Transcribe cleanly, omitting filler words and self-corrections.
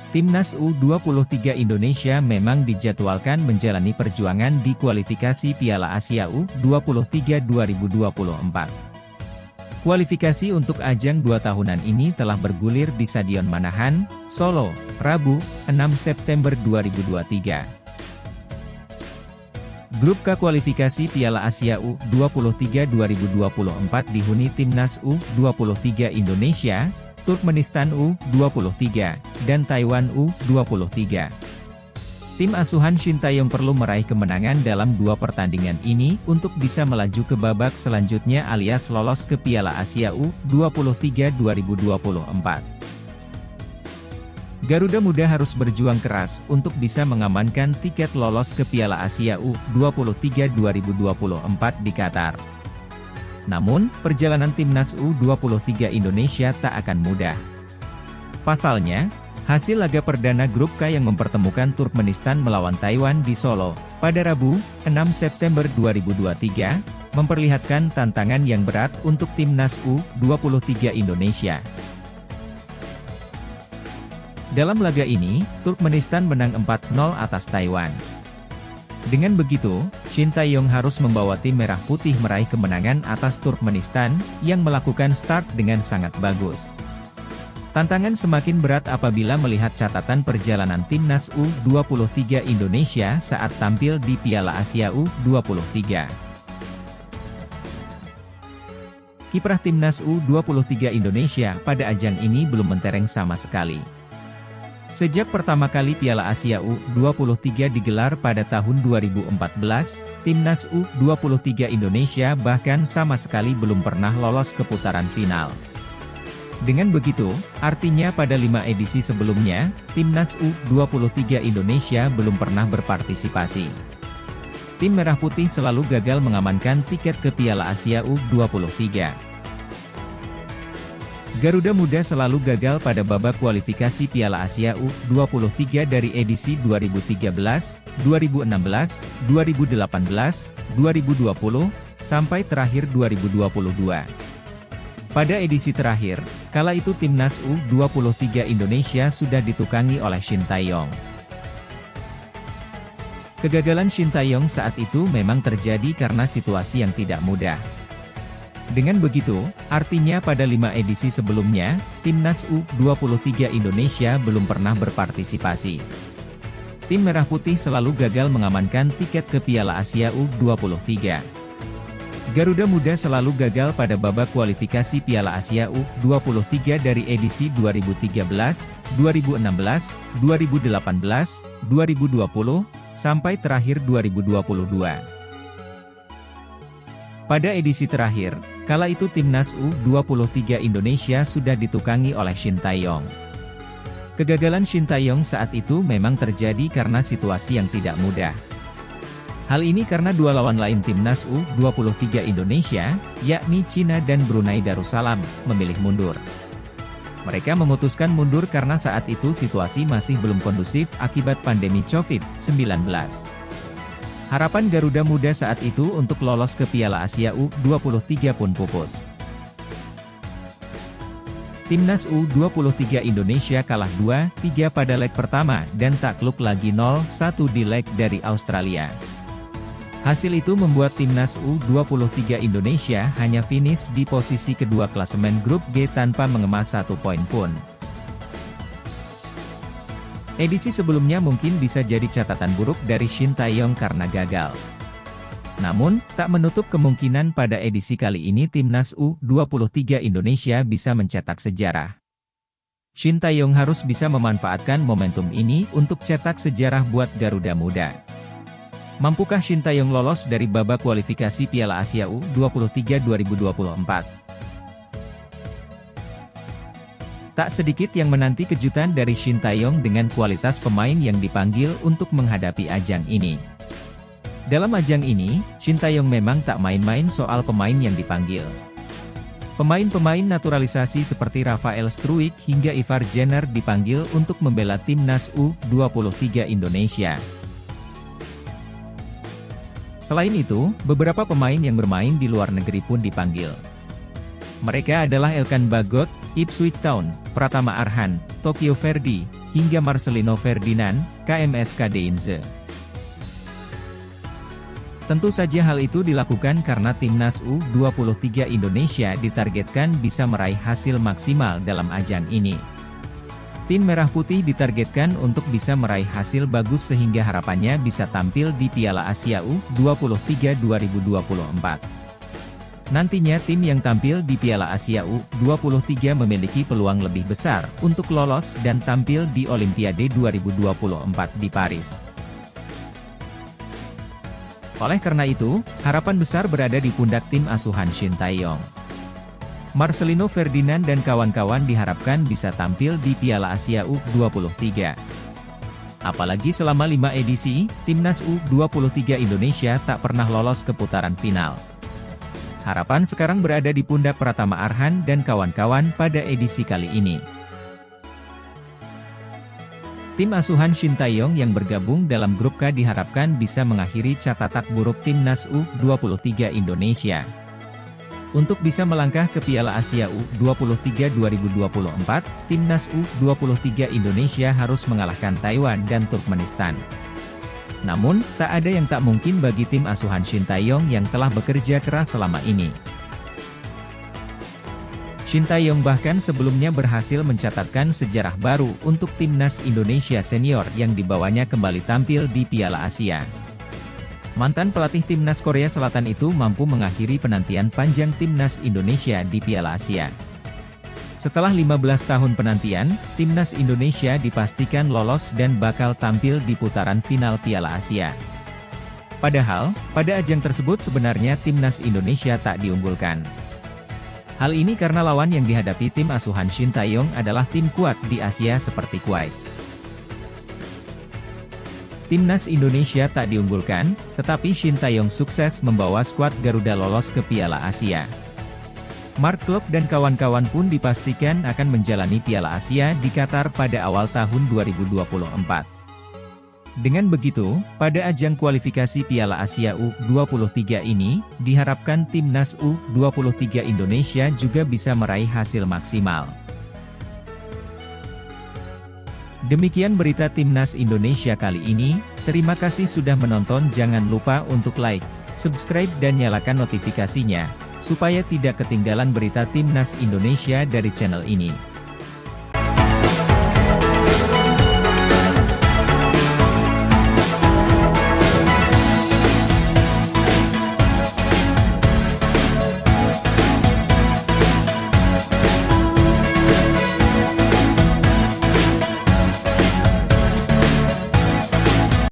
Timnas U23 Indonesia memang dijadwalkan menjalani perjuangan di kualifikasi Piala Asia U23 2024. Kualifikasi untuk ajang 2 tahunan ini telah bergulir di Stadion Manahan, Solo, Rabu, 6 September 2023. Grup K kualifikasi Piala Asia U23 2024 dihuni Timnas U23 Indonesia, Turkmenistan U23, dan Taiwan U23. Tim asuhan Shin Tae-yong perlu meraih kemenangan dalam 2 pertandingan ini untuk bisa melaju ke babak selanjutnya alias lolos ke Piala Asia U23 2024. Garuda Muda harus berjuang keras untuk bisa mengamankan tiket lolos ke Piala Asia U23 2024 di Qatar. Namun, perjalanan Timnas U23 Indonesia tak akan mudah. Pasalnya, hasil laga perdana Grup K yang mempertemukan Turkmenistan melawan Taiwan di Solo, pada Rabu, 6 September 2023, memperlihatkan tantangan yang berat untuk Timnas U23 Indonesia. Dalam laga ini, Turkmenistan menang 4-0 atas Taiwan. Dengan begitu, Shin Tae-yong harus membawa tim merah putih meraih kemenangan atas Turkmenistan, yang melakukan start dengan sangat bagus. Tantangan semakin berat apabila melihat catatan perjalanan Timnas U23 Indonesia saat tampil di Piala Asia U23. Kiprah Timnas U23 Indonesia pada ajang ini belum mentereng sama sekali. Sejak pertama kali Piala Asia U23 digelar pada tahun 2014, Timnas U23 Indonesia bahkan sama sekali belum pernah lolos ke putaran final. Dengan begitu, artinya pada 5 edisi sebelumnya, Timnas U23 Indonesia belum pernah berpartisipasi. Tim Merah Putih selalu gagal mengamankan tiket ke Piala Asia U23. Garuda Muda selalu gagal pada babak kualifikasi Piala Asia U23 dari edisi 2013, 2016, 2018, 2020, sampai terakhir 2022. Pada edisi terakhir, kala itu Timnas U23 Indonesia sudah ditukangi oleh Shin Tae-yong. Kegagalan Shin Tae-yong saat itu memang terjadi karena situasi yang tidak mudah. Dengan begitu, artinya pada 5 edisi sebelumnya, Timnas U23 Indonesia belum pernah berpartisipasi. Tim Merah Putih selalu gagal mengamankan tiket ke Piala Asia U23. Garuda Muda selalu gagal pada babak kualifikasi Piala Asia U23 dari edisi 2013, 2016, 2018, 2020, sampai terakhir 2022. Pada edisi terakhir, kala itu Timnas U23 Indonesia sudah ditukangi oleh Shin Tae-yong. Kegagalan Shin Tae-yong saat itu memang terjadi karena situasi yang tidak mudah. Hal ini karena 2 lawan lain Timnas U23 Indonesia, yakni Cina dan Brunei Darussalam, memilih mundur. Mereka memutuskan mundur karena saat itu situasi masih belum kondusif akibat pandemi COVID-19. Harapan Garuda Muda saat itu untuk lolos ke Piala Asia U23 pun pupus. Timnas U23 Indonesia kalah 2-3 pada leg pertama dan takluk lagi 0-1 di leg dari Australia. Hasil itu membuat Timnas U23 Indonesia hanya finish di posisi kedua klasemen grup G tanpa mengemas 1 poin pun. Edisi sebelumnya mungkin bisa jadi catatan buruk dari Shin Tae-yong karena gagal. Namun, tak menutup kemungkinan pada edisi kali ini Timnas U23 Indonesia bisa mencetak sejarah. Shin Tae-yong harus bisa memanfaatkan momentum ini untuk cetak sejarah buat Garuda Muda. Mampukah Shin Tae-yong lolos dari babak kualifikasi Piala Asia U23 2024? Tak sedikit yang menanti kejutan dari Shin Tae-yong dengan kualitas pemain yang dipanggil untuk menghadapi ajang ini. Dalam ajang ini, Shin Tae-yong memang tak main-main soal pemain yang dipanggil. Pemain-pemain naturalisasi seperti Rafael Struijk hingga Ivar Jenner dipanggil untuk membela Timnas U23 Indonesia. Selain itu, beberapa pemain yang bermain di luar negeri pun dipanggil. Mereka adalah Elkan Bagot, Ipswich Town, Pratama Arhan, Tokyo Verdy, hingga Marcelino Ferdinand, KMS Kadeinze. Tentu saja hal itu dilakukan karena timnas U23 Indonesia ditargetkan bisa meraih hasil maksimal dalam ajang ini. Tim Merah Putih ditargetkan untuk bisa meraih hasil bagus sehingga harapannya bisa tampil di Piala Asia U23 2024. Nantinya tim yang tampil di Piala Asia U23 memiliki peluang lebih besar untuk lolos dan tampil di Olimpiade 2024 di Paris. Oleh karena itu, harapan besar berada di pundak tim asuhan Shin Tae-yong. Marcelino Ferdinand dan kawan-kawan diharapkan bisa tampil di Piala Asia U23. Apalagi selama 5 edisi, timnas U23 Indonesia tak pernah lolos ke putaran final. Harapan sekarang berada di pundak Pratama Arhan dan kawan-kawan pada edisi kali ini. Tim asuhan Shin Tae-yong yang bergabung dalam grup K diharapkan bisa mengakhiri catatan buruk timnas U23 Indonesia. Untuk bisa melangkah ke Piala Asia U23 2024, timnas U23 Indonesia harus mengalahkan Taiwan dan Turkmenistan. Namun, tak ada yang tak mungkin bagi tim asuhan Shin Tae-yong yang telah bekerja keras selama ini. Shin Tae-yong bahkan sebelumnya berhasil mencatatkan sejarah baru untuk timnas Indonesia senior yang dibawanya kembali tampil di Piala Asia. Mantan pelatih timnas Korea Selatan itu mampu mengakhiri penantian panjang timnas Indonesia di Piala Asia. Setelah 15 tahun penantian, timnas Indonesia dipastikan lolos dan bakal tampil di putaran final Piala Asia. Padahal, pada ajang tersebut sebenarnya timnas Indonesia tak diunggulkan. Hal ini karena lawan yang dihadapi tim asuhan Shin Tae-yong adalah tim kuat di Asia seperti Kuwait. Timnas Indonesia tak diunggulkan, tetapi Shin Tae-yong sukses membawa skuad Garuda lolos ke Piala Asia. Mark Klok dan kawan-kawan pun dipastikan akan menjalani Piala Asia di Qatar pada awal tahun 2024. Dengan begitu, pada ajang kualifikasi Piala Asia U23 ini, diharapkan timnas U23 Indonesia juga bisa meraih hasil maksimal. Demikian berita timnas Indonesia kali ini, terima kasih sudah menonton. Jangan lupa untuk like, subscribe dan nyalakan notifikasinya, supaya tidak ketinggalan berita timnas Indonesia dari channel ini.